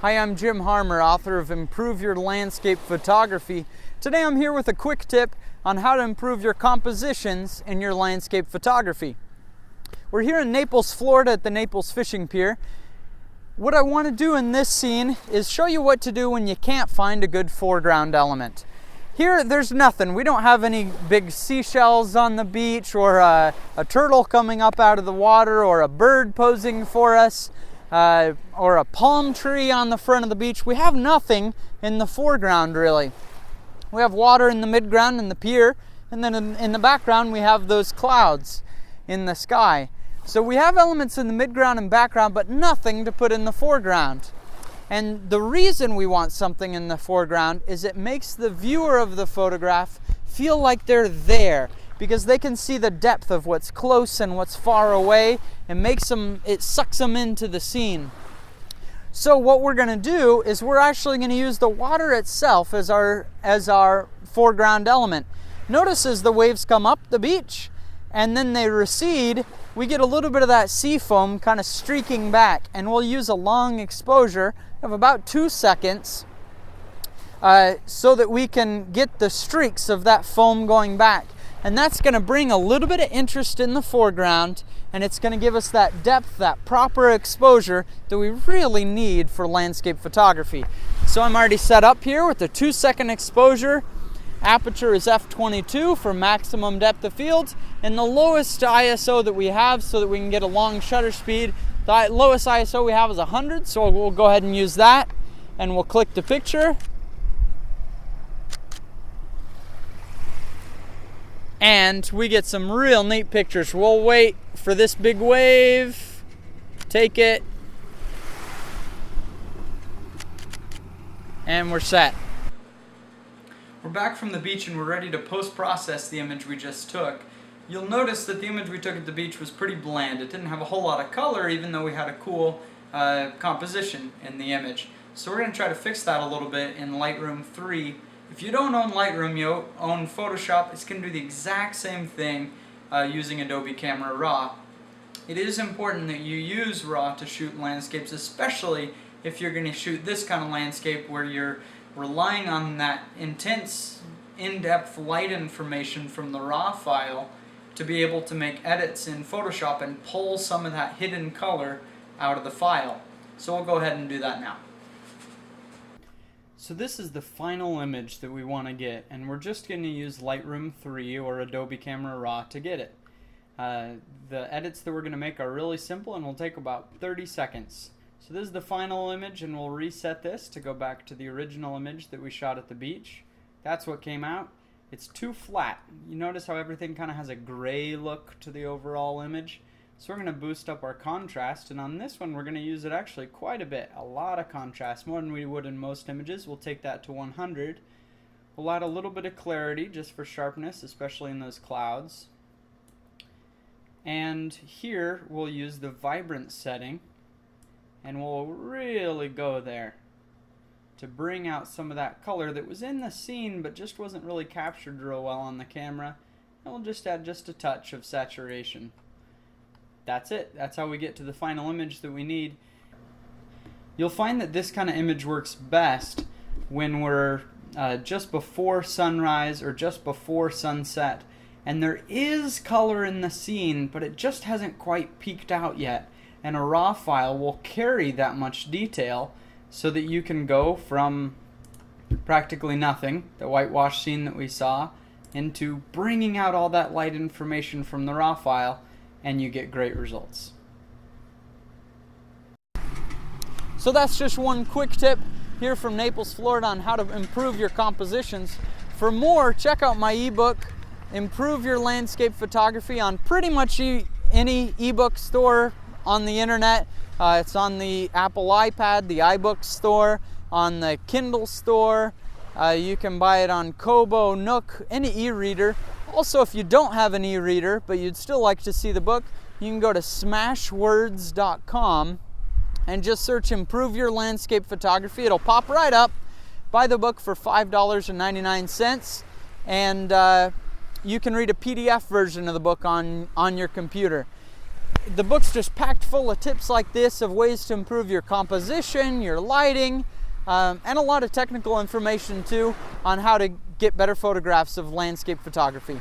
Hi, I'm Jim Harmer, author of Improve Your Landscape Photography. Today I'm here with a quick tip on how to improve your compositions in your landscape photography. We're here in Naples, Florida at the Naples Fishing Pier. What I want to do in this scene is show you what to do when you can't find a good foreground element. Here, there's nothing. We don't have any big seashells on the beach or a turtle coming up out of the water or a bird posing for us. Or a palm tree on the front of the beach. We have nothing in the foreground really. We have water in the midground and the pier, and then in the background we have those clouds in the sky. So we have elements in the midground and background, but nothing to put in the foreground. And the reason we want something in the foreground is it makes the viewer of the photograph feel like they're there, because they can see the depth of what's close and what's far away, and it sucks them into the scene. So what we're going to do is we're actually going to use the water itself as our foreground element. Notice as the waves come up the beach and then they recede, we get a little bit of that sea foam kind of streaking back, and we'll use a long exposure of about 2 seconds so that we can get the streaks of that foam going back. And that's going to bring a little bit of interest in the foreground, and it's going to give us that depth, that proper exposure that we really need for landscape photography. So I'm already set up here with the 2-second exposure. Aperture is f/22 for maximum depth of field, and the lowest ISO that we have so that we can get a long shutter speed. The lowest ISO we have is 100, so we'll go ahead and use that, and we'll click the picture. And we get some real neat pictures. We'll wait for this big wave, take it, and we're set. We're back from the beach and we're ready to post-process the image we just took. You'll notice that the image we took at the beach was pretty bland. It didn't have a whole lot of color, even though we had a cool composition in the image. So we're going to try to fix that a little bit in Lightroom 3. If you don't own Lightroom, you own Photoshop. It's going to do the exact same thing using Adobe Camera Raw. It is important that you use RAW to shoot landscapes, especially if you're going to shoot this kind of landscape where you're relying on that intense, in-depth light information from the RAW file to be able to make edits in Photoshop and pull some of that hidden color out of the file. So we'll go ahead and do that now. So this is the final image that we want to get, and we're just going to use Lightroom 3 or Adobe Camera Raw to get it. The edits that we're going to make are really simple and will take about 30 seconds. So this is the final image, and we'll reset this to go back to the original image that we shot at the beach. That's what came out. It's too flat. You notice how everything kind of has a gray look to the overall image? So we're going to boost up our contrast, and on this one we're going to use it actually quite a bit, a lot of contrast, more than we would in most images. We'll take that to 100. We'll add a little bit of clarity just for sharpness, especially in those clouds. And here we'll use the vibrance setting, and we'll really go there to bring out some of that color that was in the scene but just wasn't really captured real well on the camera. And we'll just add just a touch of saturation. That's it. That's how we get to the final image that we need. You'll find that this kind of image works best when we're just before sunrise or just before sunset. And there is color in the scene, but it just hasn't quite peeked out yet. And a RAW file will carry that much detail so that you can go from practically nothing, the whitewash scene that we saw, into bringing out all that light information from the RAW file, and you get great results. So that's just one quick tip here from Naples, Florida on how to improve your compositions. For more, check out my ebook, Improve Your Landscape Photography, on pretty much any ebook store on the internet. It's on the Apple iPad, the iBook store, on the Kindle store. You can buy it on Kobo, Nook, any e-reader. Also, if you don't have an e-reader, but you'd still like to see the book, you can go to smashwords.com and just search Improve Your Landscape Photography. It'll pop right up. Buy the book for $5.99, and you can read a PDF version of the book on your computer. the book's just packed full of tips like this of ways to improve your composition, your lighting, and a lot of technical information too on how to get better photographs of landscape photography.